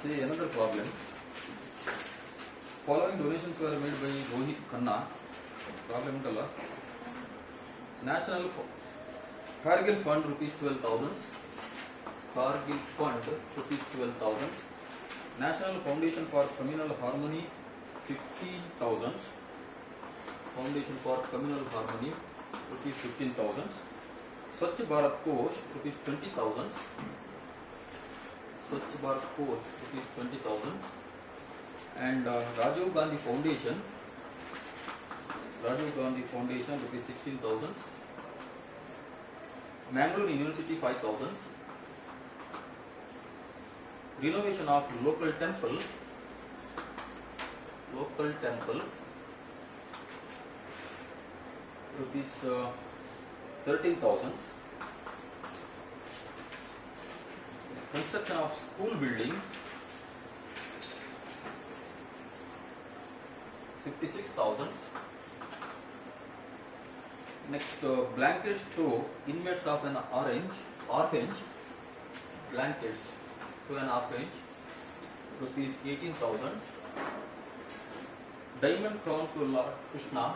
See another problem. Following donations were made by Rohit Khanna. Problem untalla. National Kargil Fund rupees 12,000. Kargil Fund rupees 12,000. National Foundation for Communal Harmony 15,000. Foundation for Communal Harmony rupees 15,000. Swachh Bharat Kosh rupees 20,000. Swachh Bharat Kosh rupees 20,000. And Rajiv Gandhi Foundation rupees 16,000. Mangalore University 5,000. Renovation of local temple rupees 13,000. Construction of school building 56,000. Next, blankets to inmates of an orphanage. Blankets to an orphanage rupees 18,000. Diamond crown to Lord Krishna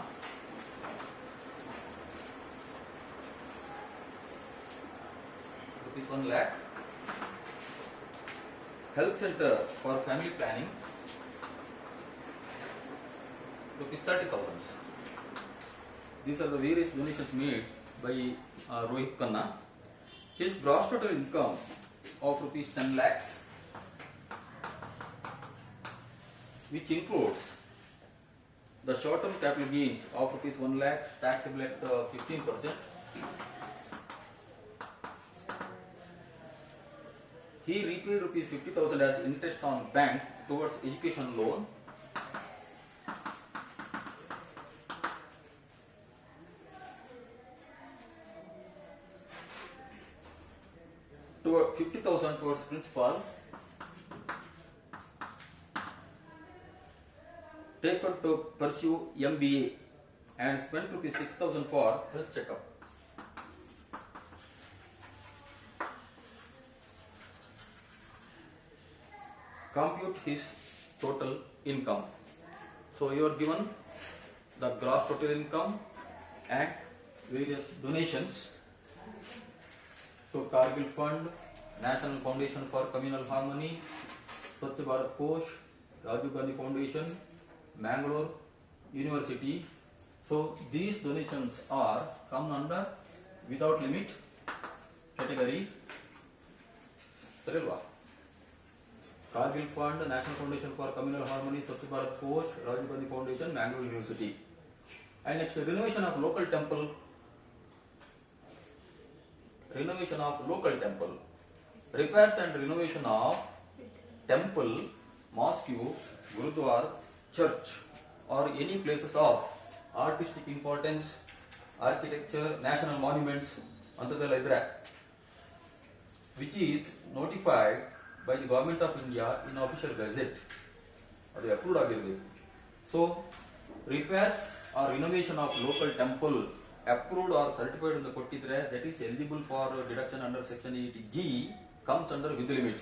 rupees 1 lakh. Health center for family planning rupees 30,000. These are the various donations made by Rohit Khanna. His gross total income of rupees 10 lakhs, which includes the short-term capital gains of rupees 1 lakh, taxable at 15%. He repaid rupees 50,000 as interest on bank towards education loan. Toward 50,000 towards principal. Taken to pursue MBA and spent rupees 6,000 for health checkup. Compute his total income. So you are given the gross total income and various donations to Kargil Fund, National Foundation for Communal Harmony, Swachh Bharat Kosh, Rajiv Gandhi Foundation, Mangalore University. So these donations are come under without limit category. Kargil Fund, National Foundation for Communal Harmony, Swachh Bharat Kosh, Rajiv Gandhi Foundation, Mangalore University. And next, renovation of local temple. Repairs and renovation of temple, mosque, gurudwara, church, or any places of artistic importance, architecture, national monuments, which is notified by the Government of India in official gazette. So, repairs or renovation of local temple approved or certified in the kottidre, that is eligible for deduction under section 80G, comes under with limit.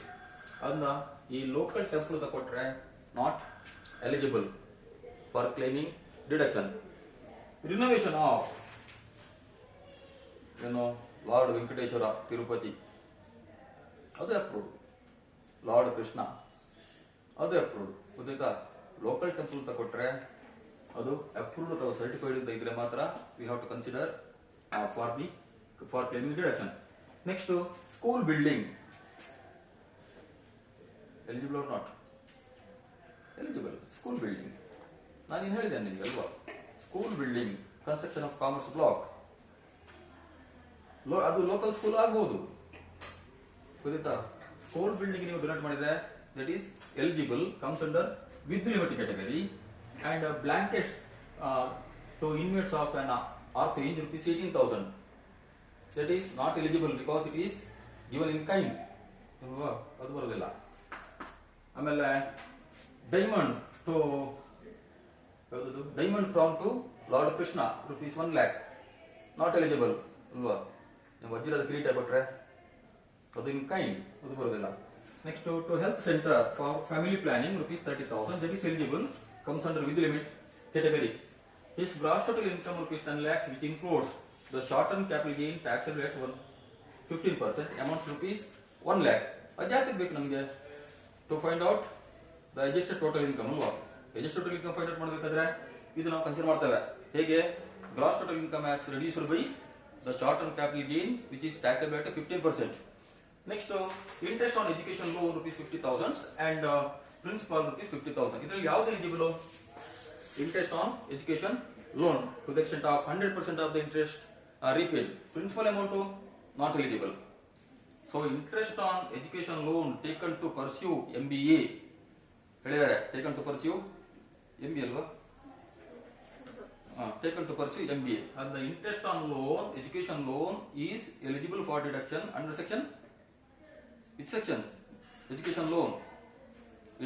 And the local temple the kotre not eligible for claiming deduction. Renovation of Lord Venkateshwara Tirupati, other approved. Lord Krishna, other approved. Local temple the kotre approved or certified in the Matra, we have to consider for claiming deduction. Next, school building. Eligible or not? Eligible. School building. School building, construction of commerce block. Local school agbodu. School building you donate ಮಾಡಿದ್ರೆ, that is eligible, comes under with limit category. And blankets to inmates of an orphanage rupees 18,000. That is not eligible because it is given in kind. Diamond crown to Lord Krishna rupees 1 lakh, not eligible. ವಜ್ರದ ಕಿರೀಟ ಕೊಟ್ರೆ ಅದು ಇನ್ kind ಅದು ಬರೋದಿಲ್ಲ. Next to health center for family planning rupees 30,000, that is eligible, comes under with limit category. His gross total income rupees 10 lakhs, which includes the short term capital gain taxable at 15%, amounts rupees 1 lakh. ಅದ್ಯಾತಕ್ಕೆ ಬೇಕು ನಮಗೆ? To find out the adjusted total income ಅಲ್ವಾ? Adjusted total income find out ಮಾಡಬೇಕಾದ್ರೆ ಇದು ನಾವು consider ಮಾಡ್ತೇವೆ. ಹೇಗೆ? Gross total income as reduced by the short term capital gain which is taxable at 15%. Next, interest on education loan rupees 50,000 and principal rupees 50,000. ಇದರಲ್ಲಿ ಯಾವುದು eligible? Interest on education loan to the extent of 100% of the interest are repaid. Principal amount not eligible. So interest on education loan taken to pursue MBA ಹೇಳಿದ್ದಾರೆ. taken to pursue MBA ಅಲ್ವಾ? taken to pursue MBA and the interest on loan, education loan is eligible for deduction under section. Which section? Education loan.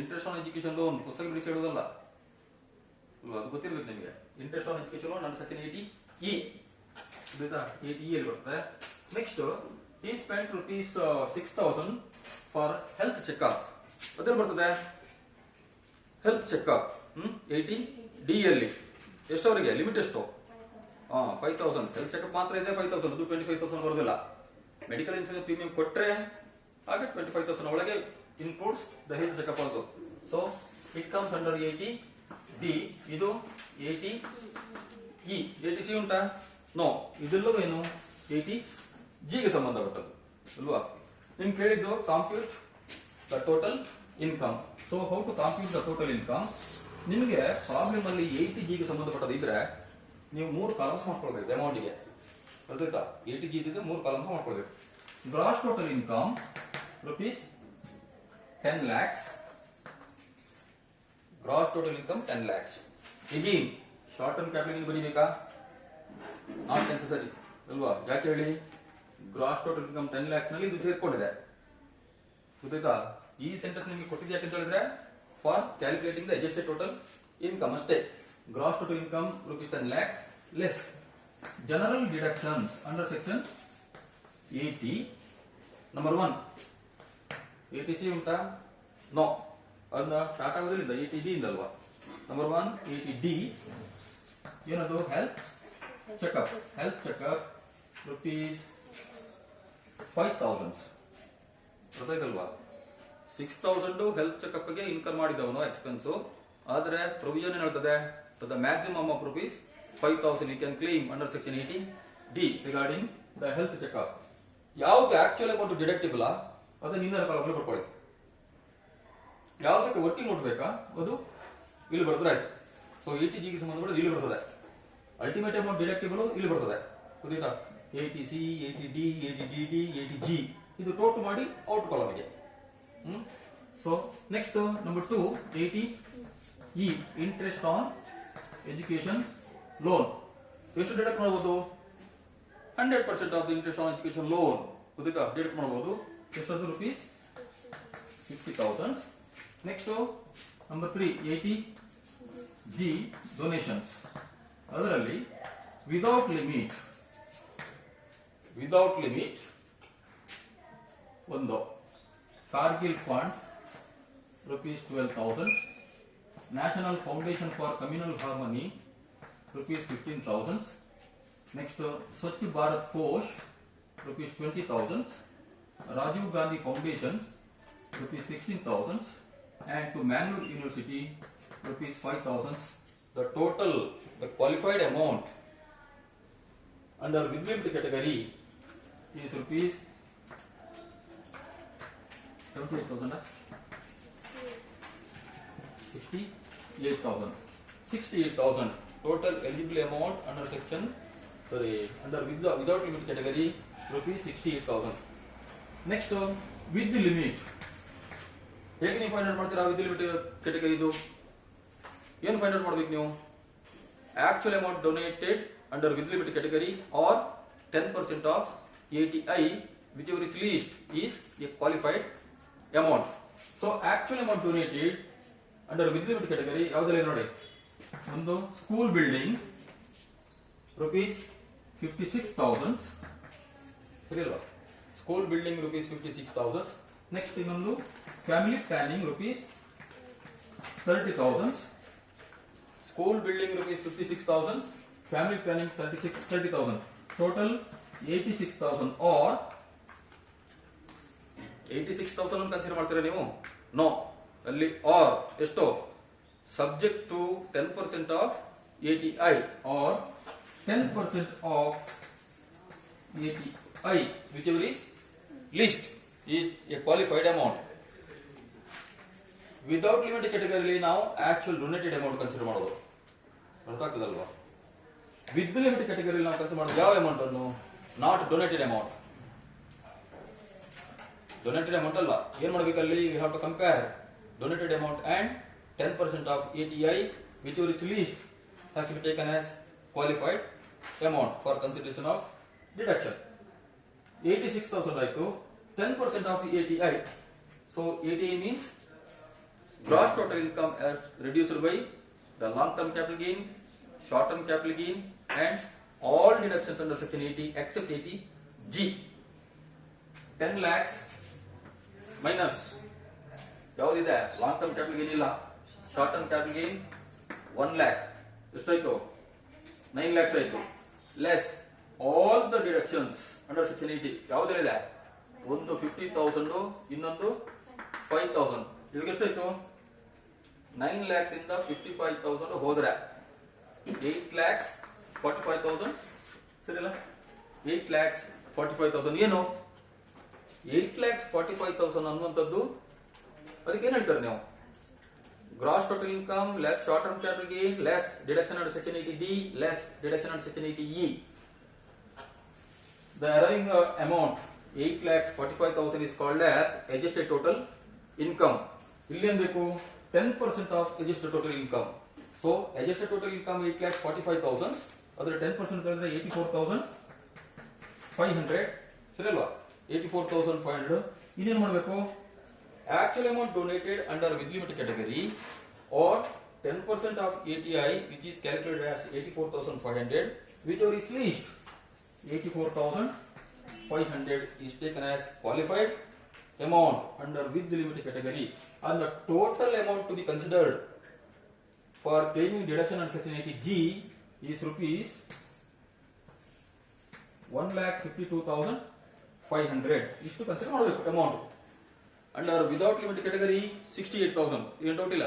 Interest on education loan ಪುಸ್ತಕ ಬಿಡಿಸಿ ಹೇಳೋದಲ್ಲ, ಅದು ಗೊತ್ತಿರ್ಬೇಕು ನಿಮಗೆ. Interest on education loan under section 80E 80E ಅಲ್ಲಿ ಬರುತ್ತೆ. Next he spent rupees 6,000 for health checkup. ಅದ್ರಲ್ಲಿ ಬರ್ತದೆ ಹೆಲ್ತ್ ಚೆಕ್ಅಪ್ 80D ಅಲ್ಲಿ ಎಷ್ಟವರೆಗೆ? ಲಿಮಿಟ್ ಎಷ್ಟು? 5,000. ಹೆಲ್ತ್ ಚೆಕ್ಅಪ್ ಮಾತ್ರ ಇದೆ 5,000, ಅದು 25,000 ಬರೋದಿಲ್ಲ. ಮೆಡಿಕಲ್ ಇನ್ಶೂರೆನ್ಸ್ ಪ್ರೀಮಿಯಂ ಕೊಟ್ರೆ ಹಾಗೆ 25,000 ಒಳಗೆ includes the health checkup also. So it comes under 80D. ಇದು 80E. 80C ಉಂಟಾ? ನೋ. ಇದೆಲ್ಲವೂ ಏನು 80G ಗೆ ಸಂಬಂಧಪಟ್ಟದ್ದು ಅಲ್ವಾ? ನಿಮ್ಗೆ ಕೇಳಿದ್ದು compute the total income. So how to compute the total income? ನಿಮಗೆ ಪ್ರಾಬ್ಲಮ್ ಅಲ್ಲಿ 80G ಗೆ ಸಂಬಂಧಪಟ್ಟದ್ದು ಇದ್ರೆ ನೀವು 3 ಕಾಲಮ್ಸ್ ಮಾಡ್ಕೊಳ್ಬೇಕು ಅಮೌಂಟ್ಗೆ. ಗೊತ್ತಾಯ್ತಾ? 80G ಇದ್ರೆ 3 ಕಾಲಮ್ಸ್ ಮಾಡ್ಕೊಳ್ಬೇಕು. Gross total income rupees 10 lakhs. Gross total income 10 lakhs. Again, short term capital gain ಬರೀಬೇಕಾ? Not necessary ಅಲ್ವಾ? ಯಾಕೆ ಹೇಳಿ? ಗ್ರಾಸ್ ಟೋಟಲ್ ಇನ್ಕಮ್ 10 lakhs ನಲ್ಲಿ ಇದು ಸೇರ್ಕೊಂಡಿದೆ. ಗೊತ್ತಾಯ್ತಾ? ಈ ಸೆಂಟೆನ್ಸ್ ನಿಮಗೆ ಕೊಟ್ಟಿದ್ದು ಯಾಕೆ ಅಂತ ಹೇಳಿದ್ರೆ for calculating the adjusted total income ಅಷ್ಟೇ. Gross total income rupees 10 lakhs less general deductions under section 80. Number 1 80C ಉಂಟಾ? ನೋ. ಅದನ್ನ ಸ್ಟಾರ್ಟ್ ಆಗೋದ್ರಿಂದ 80D ಇಂದಲ್ವಾ? ನಂಬರ್ 1 80D ಏನದು? Health checkup. Health checkup rupees 5,000. ಗೊತ್ತಾಯ್ತಲ್ವಾ? 6,000 ಹೆಲ್ತ್ ಚೆಕ್ಅಪ್ ಗೆ ಇನ್ಕಮ್ ಮಾಡಿದವನು expense. ಆದ್ರೆ provision ಏನ್ ಹೇಳ್ತದೆ? The maximum of rupees 5,000 you can claim under section 80D regarding the health checkup. ಯಾವ್ದು ಆಕ್ಚುಯಲ್ ಅಮೌಂಟ್ ಡಿಡಕ್ಟಿಬಲ್ ಅದನ್ನ ಇನ್ನೊಂದು ಕಾಲದಲ್ಲಿ ಬರ್ಕೊಳ್ಳಿ. ಯಾವ್ದಕ್ಕೆ ವರ್ಕಿಂಗ್ ನೋಟ್ ಬೇಕಾ ಅದು ಇಲ್ಲಿ ಬರ್ತದೆ. ಸೊ 80G ಗೆ ಸಂಬಂಧಪಟ್ಟ ಇಲ್ಲಿ ಬರ್ತದೆ. ಅಲ್ಟಿಮೇಟ್ ಅಮೌಂಟ್ ಡಿಡಕ್ಟಿಬಲ್ ಇಲ್ಲಿ ಬರ್ತದೆ. ಗೊತ್ತಾಯ್ತಾ? 80C, 80D, 80DD, 80G ಇದು ಟೋಟಲ್ ಮಾಡಿ ಔಟ್ ಕಾಲಮ್ಗೆ. So next number 2 80E interest on education loan. ಎಷ್ಟು ಡಿಡಕ್ಟ್ ಮಾಡಬಹುದು? 100% of the interest on education loan. ಗೊತ್ತಾಯ್ತಾ? ಡಿಡಕ್ಟ್ ಮಾಡಬಹುದು. ಎಷ್ಟೊಂದು rupees 50,000. Next number 3 80G donations. ಅದರಲ್ಲಿ ವಿದೌಟ್ ಲಿಮಿಟ್ ಒಂದು Kargil fund rupees 12,000. National foundation for communal harmony rupees 15,000. Next Swachh Bharat Kosh rupees 20,000. Rajiv Gandhi Foundation rupees 16,000 and to Mangalore University rupees 5,000. The total, the qualified amount under with limit category is rupees 78,000. 68,000 total eligible amount under section under without limit category rupees 68,000. Next with limit. ಹೇಗೆ ನೀವು find out ಮಾಡ್ತೀರಾ with limit category? ಇದು ಏನು find out ಮಾಡ್ಬೇಕು ನೀವು? Actual amount donated under with limit category are 10% of 80I whichever is least is a qualified amount. So actual amount donated under with limit category ಯಾವುದೆಲ್ಲ ನೋಡಿ? ಒಂದು school building rupees 56,000. ಸರಿ ಅಲ್ವಾ? School building rupees 56,000. Next ಇನ್ನೊಂದು family planning rupees 30,000, school building rupees 56,000, family planning 30,000, total 86,000 or 86,000 ಅನ್ನು consider ಮಾಡ್ತೀರಾ ನೀವು? No, ಅಲ್ಲಿ ಆರ್ ಎಷ್ಟು? Subject to 10% of ATI or 10% of ATI, whichever is least, is a qualified amount. Without limit category ನಾವು actual donated amount consider ಮಾಡೋದು. ಅರ್ಥ ಆಗ್ತದಲ್ವಾ? ವಿತ್ ಲಿಮಿಟ್ ಕ್ಯಾಟಗರಿ ನಾವು ಕನ್ಸಿಡರ್ ಮಾಡೋದು ಯಾವ ಅಮೌಂಟ್ ಅನ್ನು? Not donated amount. Donated amount ಅಲ್ಲ. ಏನ್ ಮಾಡ್ಬೇಕಲ್ಲಿ? We have to compare donated amount and 10% of ATI, whichever is least, has to be taken as qualified amount for consideration of deduction. 86,000 ಆಯ್ತು, 10% of ATI. So ATI means gross total income as reduced by the long term capital gain, short term capital gain and all deductions under section 80 except 80G. 10 lakhs minus ಯಾವುದಿದೆ? Long term capital gain ಇಲ್ಲ, short term capital gain 1 lakh, ಎಷ್ಟಾಯ್ತು? 9 lakhs ಆಯ್ತು. Less all the deductions under section 80 ಯಾವುದಿದೆ? ಒಂದು 50,000, ಇನ್ನೊಂದು 5,000. ಇವಾಗ ಎಷ್ಟಾಯ್ತು? 9 lakhs ಇಂದ 55,000 ಹೋದ್ರೆ 8,45,000 ಸರಿಯಲ್ಲ? 8,45,000 ಏನು? 8,45,000 ಅನ್ನುವಂಥದ್ದು ಅದಕ್ಕೆ ಏನ್ ಹೇಳ್ತಾರೆ ನೀವು? Gross total income less short term capital gain less deduction under section 80D less deduction under section 80E. The arriving amount 8,45,000 is called as adjusted total income. ಇಲ್ಲಿ ಏನ್ ಬೇಕು? 10% of adjusted total income. So adjusted total income 8,45,000, ಅದರ 10% ಕಳೆದ್ರೆ 84,500 ಸರಿ ಅಲ್ವಾ? 84,500. ಇನ್ನೇನ್ ಮಾಡಬೇಕು? actual amount donated under with limit category or 10% of ATI, which is calculated as 84,500, whichever is least. 84,500 is taken as qualified amount under with the limit category, and the total amount to be considered for claiming deduction under section 80G is rupees 1,52,500. ಇಷ್ಟು consider ಮಾಡಬೇಕು amount. Under without limit category 68,000. ಏನು doubt ಇಲ್ಲ.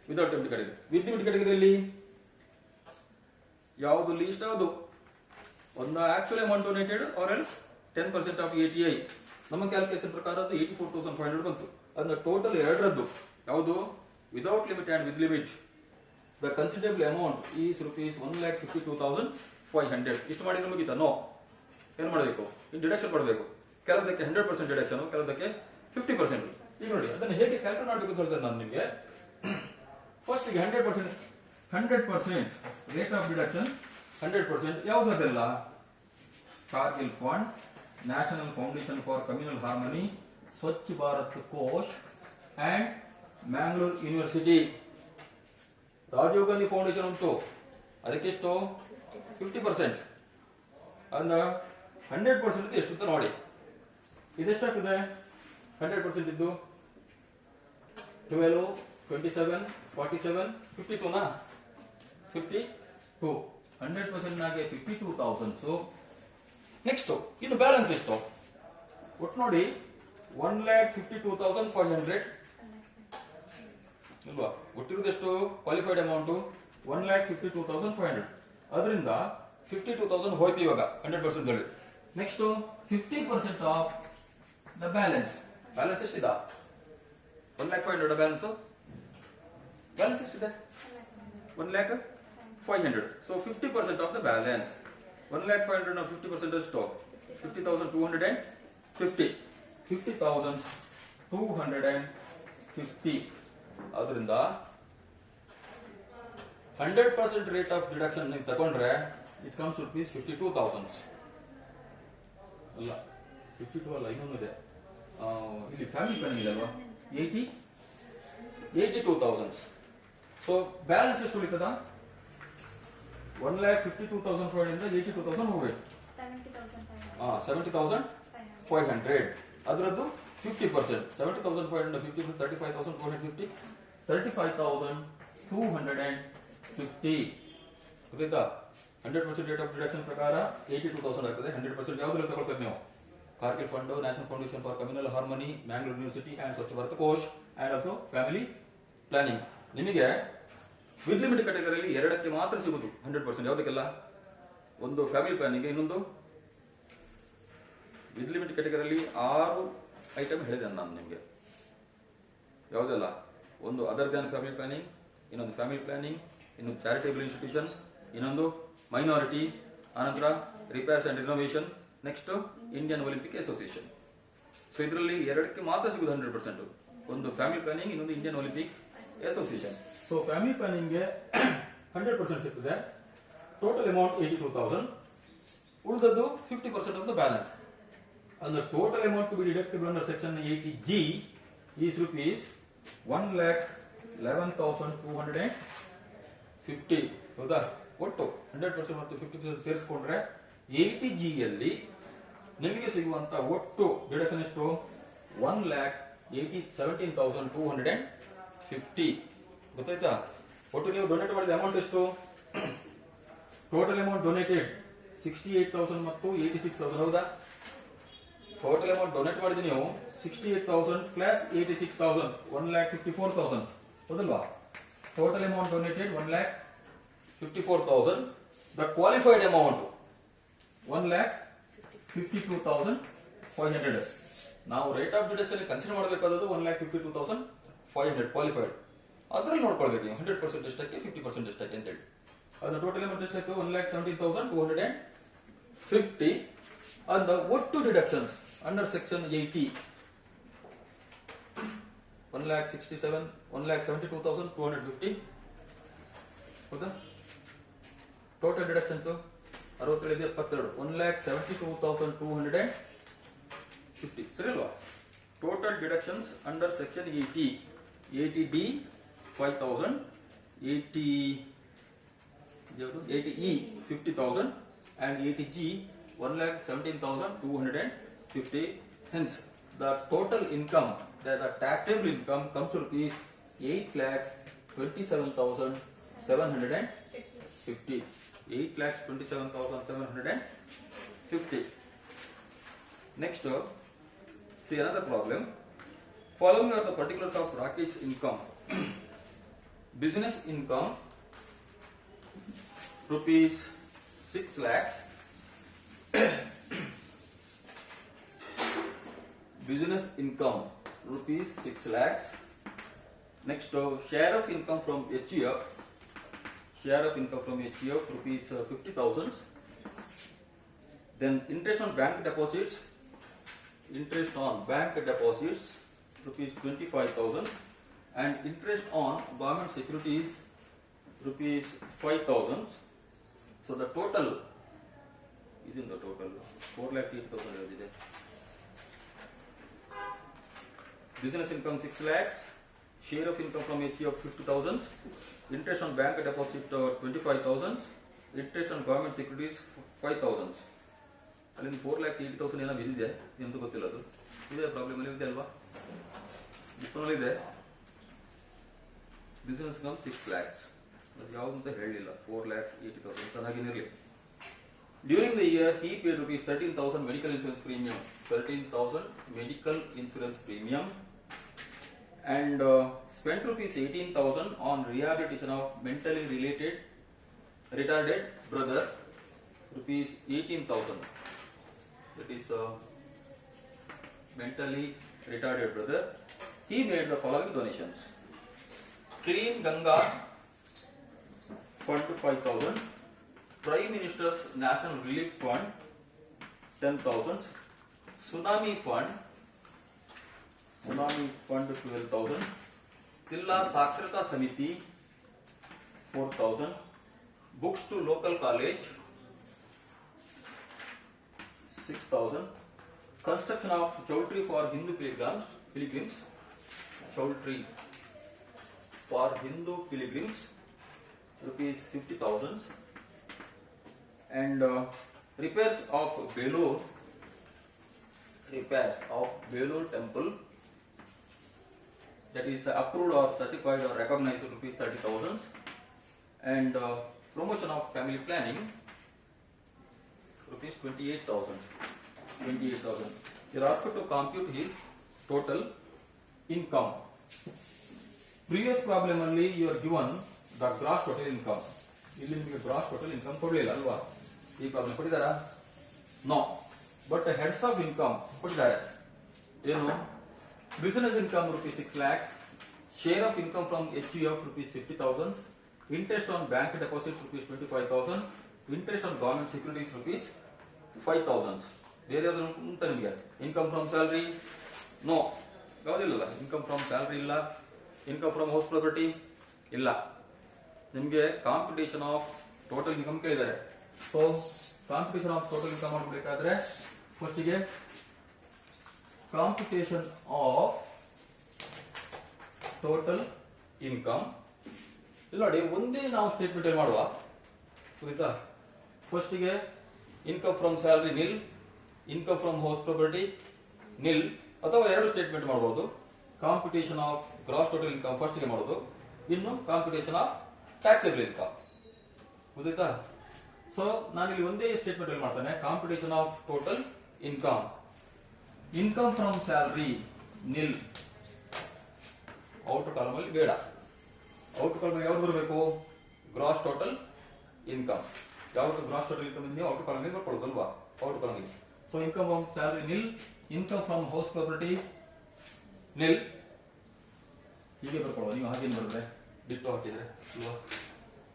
Without limit category. With limit ಕ್ಯಾಟಗರಿಯಲ್ಲಿ ಯಾವುದು least? ಯಾವುದು? ಒಂದು actual amount donated or else 10% of ATI. ನಮ್ಮ calculation ಪ್ರಕಾರ ಅದು 84,500 ಬಂತು. ಅದನ್ನ ಟೋಟಲ್ ಎರಡರದ್ದು ಯಾವುದು? Without limit and with limit. The considerable amount is rupees 1,52,500. ಇಷ್ಟು ಮಾಡಿದ್ರೆ ಮುಗಿತಾ? ನೋ. ಏನ್ ಮಾಡಬೇಕು? ಇನ್ನು ಡಿಡಕ್ಷನ್ ಕೊಡಬೇಕು. ಕೆಲವದಕ್ಕೆ 100% ಡಿಡಕ್ಷನ್, ಕೆಲವದಕ್ಕೆ 50%. ಈಗ ನೋಡಿ ಅದನ್ನು ಹೇಗೆ ಕ್ಯಾಲ್ಕುಲೇಟ್ ಮಾಡಬೇಕು ಅಂತ ಹೇಳ್ತೇನೆ ನಾನು ನಿಮಗೆ. ಫಸ್ಟ್ 100% ರೇಟ್ ಆಫ್ ಡಿಡಕ್ಷನ್ 100% ಯಾವುದೆಲ್ಲ? Kargil fund, national foundation for communal harmony, Swachh Bharat Kosh and Mangalore university. Rajiv Gandhi foundation ಉಂಟು, ಅದಕ್ಕೆಷ್ಟು? 50%. ಅಂದ 100% ಎಷ್ಟು ಅಂತ ನೋಡಿ. ಇದೆಷ್ಟಾಗ್ತದೆ? 100% ಇದ್ದು 12, 27, 47, 52 ನಾ? 52. 100% ನಾಗೆ 52,000. ನೆಕ್ಸ್ಟ್ ಇನ್ನು ಬ್ಯಾಲೆನ್ಸ್ ಎಷ್ಟು? ಒಟ್ಟು ನೋಡಿ 1,52,500 ಇಲ್ವಾ? ಒಟ್ಟಿರುವುದೆಷ್ಟು? Qualified amount 1,52,500. ಅದರಿಂದ 52,000 ಹೋಯ್ತು ಇವಾಗ 100% ದಲ್ಲಿ. Next 50% of the balance. Balance ಎಷ್ಟಿದೆ? 1,500,000 ಬ್ಯಾಲೆನ್ಸ್. ಬ್ಯಾಲೆನ್ಸ್ ಎಷ್ಟಿದೆ? 1,500,000. ಸೊ 50% ಆಫ್ ದ ಬ್ಯಾಲೆನ್ಸ್ 1,500,000 ನಾವು 50% ಎಷ್ಟು? 50,250. 50,250. ಅದರಿಂದ 100% ರೇಟ್ ಆಫ್ ಡಿಡಕ್ಷನ್ ನೀವು ತಗೊಂಡ್ರೆ ಇಟ್ ಕಮ್ಸ್ rupees 52,000. ಅಲ್ಲ 52 ಅಲ್ಲ, ಇನ್ನೊಂದಿದೆ ಇಲ್ಲಿ ಫ್ಯಾಮಿಲಿ ಪ್ಲಾನಿಂಗ್ ಇದೆ ಅಲ್ವಾ? 82,000. ಸೊ ಬ್ಯಾಲೆನ್ಸ್ ಎಷ್ಟು ಉಳಿತದ? 1,52,500 ಇಂದ 82,000 ಹೋಗ್ಬೇಕು. 70,500. ಅದರದ್ದು 50%. 70,550, 35,450, 35,250. ಗೊತ್ತಾಯ್ತಾ? 100% ರೇಟ್ ಆಫ್ ಡಿಡಕ್ಷನ್ ಪ್ರಕಾರ 82,000 ಆಗ್ತದೆ. 100% ಯಾವ್ದ್ರಲ್ಲಿ ತಗೊಳ್ಬೇಕು ನೀವು? Kargil fund, national foundation for communal harmony, Mangalore university and Swachh Bharat Kosh and also family planning. ನಿಮಗೆ ವಿತ್ ಲಿಮಿಟ್ ಕ್ಯಾಟಗರಿಯಲ್ಲಿ ಎರಡಕ್ಕೆ ಮಾತ್ರ ಸಿಗುದು 100%. ಯಾವುದಕ್ಕೆಲ್ಲ? ಒಂದು ಫ್ಯಾಮಿಲಿ ಪ್ಲಾನಿಂಗ್, ಇನ್ನೊಂದು ವಿತ್ ಲಿಮಿಟ್ ಕ್ಯಾಟಗರಿಯಲ್ಲಿ 6 ಐಟಮ್ ಹೇಳಿದೆ ನಾನು ನಿಮಗೆ. ಯಾವುದೆಲ್ಲ? ಒಂದು ಅದರ್ ದ್ಯಾನ್ ಫ್ಯಾಮಿಲಿ ಪ್ಲಾನಿಂಗ್, ಇನ್ನೊಂದು ಫ್ಯಾಮಿಲಿ ಪ್ಲಾನಿಂಗ್, ಇನ್ನೊಂದು ಚಾರಿಟೇಬಲ್ ಇನ್ಸ್ಟಿಟ್ಯೂಷನ್, ಇನ್ನೊಂದು ಮೈನಾರಿಟಿ, ಆನಂತರ repairs and renovation, next Indian Olympic association. So ಇದರಲ್ಲಿ ಎರಡಕ್ಕೆ ಮಾತ್ರ ಸಿಗುದು 100%. ಒಂದು ಫ್ಯಾಮಿಲಿ ಪ್ಲಾನಿಂಗ್, ಇನ್ನೊಂದು Indian Olympic association. So family ಪ್ಲಾನಿಂಗ್ಗೆ 100% ಸಿಗ್ತದೆ. Total amount 82,000. ಉಳಿದದ್ದು 50% of the balance. And the total amount to be deductible under section 80G is rupees 1,11,250. ಹೌದಾ? ಒಟ್ಟು 100% ಮತ್ತು 50% ಸೇರಿಸಿಕೊಂಡ್ರೆ 80G ಯಲ್ಲಿ ನಿಮಗೆ ಸಿಗುವಂತ ಒಟ್ಟು ಡಿಡಕ್ಷನ್ ಎಷ್ಟು? 1,17,250. ಗೊತ್ತಾಯ್ತಾ? ಒಟ್ಟು ನೀವು ಡೊನೇಟ್ ಮಾಡಿದ ಅಮೌಂಟ್ ಎಷ್ಟು? ಟೋಟಲ್ ಅಮೌಂಟ್ ಡೊನೇಟೆಡ್ 68,000 ಮತ್ತು 86,000. ಹೌದಾ? ಟೋಟಲ್ ಅಮೌಂಟ್ ಡೊನೇಟ್ ಮಾಡಿದ ನೀವು 68,000 ಪ್ಲಸ್ 86,000, 1,54,000. ಹೌದಲ್ವಾ? Total amount donated 1,54,000. The qualified amount 1,52,500. ನಾವು ರೇಟ್ ಆಫ್ ಡಿಡಕ್ಷನ್ ಕನ್ಸಿಡರ್ ಮಾಡಬೇಕಾದದ್ದು 1,52,500 ಕ್ವಾಲಿಫೈಡ್. ಅದ್ರಲ್ಲಿ ನೋಡ್ಕೊಳ್ಬೇಕು ನೀವು 100% ಎಷ್ಟಕ್ಕೆ, 50% ಎಷ್ಟಕ್ಕೆ ಅಂತ ಹೇಳಿ. ಅದನ್ನ ಟೋಟಲ್ ಅಮೌಂಟ್ ಎಷ್ಟಕ್ಕೆ? 1,17,250. And the ಒಟ್ಟು ಡಿಡಕ್ಷನ್ಸ್ ಅಂಡರ್ ಸೆಕ್ಷನ್ 80 1,72,250. ಹೌದಾ? Total deductions 67 72 1,72,250. ಸರಿ ಅಲ್ವಾ? Total deductions under section 80, 80D 5,000, 80E 50,000 and 80G 1,17,250. Hence, the total income, the taxable income comes to rupees 8,27,750. 8,27,750. Next, see another problem. Following are the particulars of Rakesh income. Business income rupees 6 lakhs. Business income rupees 6 lakhs. Next, share of income from HUF. Share of income from HUF rupees 50,000. Then interest on bank deposits. Interest on bank deposits rupees 25,000. And interest on government securities rupees 5,000. So the total is in the total 4,08,000. Business income 6 lakhs, share of income from HUF 50,000, interest on bank deposit 25,000, interest on government securities 5,000. ಅಲ್ಲಿಂದ 4,80,000 ಏನೋ ಬಿದ್ದಿದೆ, ನಿಮ್ದು ಗೊತ್ತಿಲ್ಲ. ಅದು ಇದೇ problem ಅಲ್ಲಿ ಇದೆ ಅಲ್ವಾ? ಇದೆ. Business income 6 lakhs. ಅದು ಯಾವ್ದು ಅಂತ ಹೇಳಿಲ್ಲ. 4,80,000 ಚೆನ್ನಾಗಿರಲಿ. During the year, he paid rupees 13,000 medical insurance premium. 13,000 medical insurance premium. And spent rupees 18,000 on rehabilitation of mentally retarded brother. Rupees 18,000. That is mentally retarded brother. He made the following donations. Clean Ganga Fund 5,000. Prime Minister's National Relief Fund 10,000. Tsunami Fund 12,000. Jilla Saksharata Samiti 4,000. Books to local college 6,000. Construction of chowdhury for Hindu pilgrims. Chowdhury for Hindu pilgrims rupees 50,000. And repairs of Belur repairs of Belur temple, that is approved or certified or recognized, rupees 30,000, and promotion of family planning, rupees 28,000. 28,000. You are asked to compute his total income. Previous problem only you are given the gross total income. ಇಲ್ಲಿ ನಿಮಗೆ gross total income ಕೊಡಲಿಲ್ಲ ಅಲ್ವಾ? ಈ problem ಕೊಟ್ಟಿದ್ದಾರಾ? No. But heads of income ಕೊಟ್ಟಿದ್ದಾರೆ. ಏನು? Business income rupees 6 lakhs, share of income from HUF rupees 50,000, interest on bank deposits rupees 25,000, interest on government securities rupees 5,000. ಬೇರೆ ಯಾವ್ದು ಉಂಟಾ ನಿಮಗೆ? Income from salary? ನೋ, ಯಾವುದಿಲ್ಲ. ಇನ್ಕಮ್ ಫ್ರಮ್ ಸ್ಯಾಲರಿ ಇಲ್ಲ, income from house property ಇಲ್ಲ. ನಿಮಗೆ computation of total income ಕೇಳಿದ್ದಾರೆ. So computation of total income ಮಾಡಬೇಕಾದ್ರೆ ಫಸ್ಟಿಗೆ ಕಾಂಪಿಟೇಷನ್ ಆಫ್ ಟೋಟಲ್ ಇನ್ಕಮ್ ಇಲ್ಲ ನೋಡಿ, ಒಂದೇ ನಾವು ಸ್ಟೇಟ್ಮೆಂಟ್ ಮಾಡುವ, ಆಯ್ತಾ? ಫಸ್ಟಿಗೆ income from salary nil, income from house property nil, ಅಥವಾ ಎರಡು ಸ್ಟೇಟ್ಮೆಂಟ್ ಮಾಡಬಹುದು. Computation of gross total income ಫಸ್ಟಿಗೆ ಮಾಡೋದು, ಇನ್ನು ಕಾಂಪಿಟೇಷನ್ ಆಫ್ ಟ್ಯಾಕ್ಸೇಬಲ್ ಇನ್ಕಮ್. ಗೊತ್ತಾಯ್ತಾ? ಸೊ ನಾನಿಲ್ಲಿ ಒಂದೇ ಸ್ಟೇಟ್ಮೆಂಟ್ ಅಲ್ಲಿ ಮಾಡ್ತಾನೆ. Computation of total income, income from salary nil, outer column ಅಲ್ಲಿ ಬೇಡ. ಔಟರ್ ಕಾಲಮ್ ಯಾವ್ದು ಬರಬೇಕು? Gross total income. ಯಾವ್ದು ಗ್ರಾಸ್ ಟೋಟಲ್ ಇನ್ಕಮ್ ನೀವು ಔಟರ್ ಕಾಲಮ್ ಬರ್ಕೊಳ್ಳೋದಲ್ವಾ? Outer column. So income from salary nil, income from house property ನಿಲ್, ಹೀಗೆ ಬರ್ಕೊಳ್ಳೋ. ನೀವು ಹಾಗೇನು ಬರೆದ್ರೆ ಡಿಟ್ಟೋ ಹಾಕಿದ್ರೆ.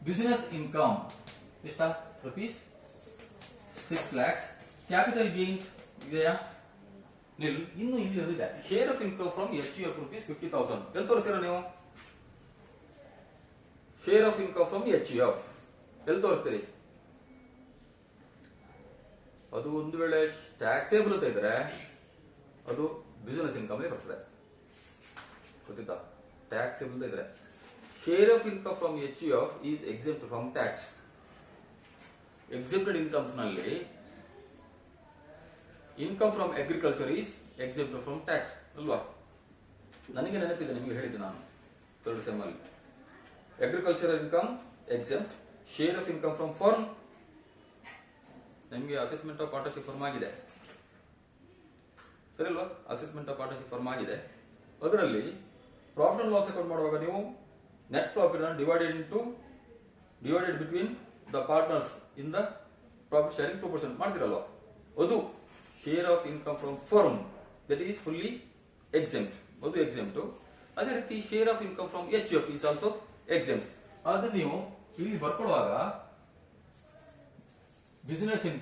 ಬಿಸಿನೆಸ್ ಇನ್ಕಮ್ ಎಷ್ಟ? rupees 6 lakhs. ಕ್ಯಾಪಿಟಲ್ ಗೇನ್ಸ್ ಇದೆಯಾ? ನಿಲ್. ಇನ್ನು ಇಲ್ಲಿ ಒಂದಿದೆ, share of income from HUF rupees 50,000. ಎಲ್ಲಿ ತೋರಿಸ್ತೀರಾ ನೀವು? Share of income from HUF ಎಲ್ಲಿ ತೋರಿಸ್ತೀರಿ? ಅದು ಒಂದು ವೇಳೆ ಟ್ಯಾಕ್ಸೇಬಲ್ ಅಂತ ಇದ್ರೆ ಅದು ಬಿಸಿನೆಸ್ ಇನ್ಕಮ್ ಬರ್ತದೆ. ಗೊತ್ತಿತ್ತಾ? ಟ್ಯಾಕ್ಸೇಬಲ್ ಇದ್ರೆ share of income from HUF is exempt from tax. Exempted incomes ನಲ್ಲಿ income from agriculture is exempt from tax ಅಲ್ವಾ? ನನಗೆ ನೆನಪಿದೆ, ನಿಮಗೆ ಹೇಳಿದ್ದೆ ನಾನು ಥರ್ಡ್ ಸೆಮ್ ಅಲ್ಲಿ. Agriculture income exempt, share of income from firm ನಿಮಗೆ ಅಸೆಸ್ಮೆಂಟ್ ಆಫ್ ಪಾರ್ಟ್ನರ್ಶಿಪ್ ಫರ್ಮ್ ಆಗಿದೆ, ಸರಿ ಅಲ್ವಾ? ಅಸೆಸ್ಮೆಂಟ್ ಆಫ್ ಪಾರ್ಟ್ನರ್ಶಿಪ್ ಫರ್ಮ್ ಆಗಿದೆ. ಅದರಲ್ಲಿ ಪ್ರಾಫಿಟ್ ಅಂಡ್ ಲಾಸ್ ಅಕೌಂಟ್ ಮಾಡುವಾಗ ನೀವು ನೆಟ್ ಪ್ರಾಫಿಟ್ ಅನ್ನು divided between the partners in the profit sharing proportion ಮಾಡ್ತಿರಲ್ವಾ? ಅದು share of income from firm, that is fully exempt, ಅದು ಎಕ್ಸೆಂಪ್ಟ್. ಅದೇ ರೀತಿ share of income from HUF is also exempt. ಆದ್ರೆ ನೀವು ಇಲ್ಲಿ ಬರ್ಕೊಳ್ಳುವಾಗ ಬಿಸಿನೆಸ್ ಇನ್ಕಮ್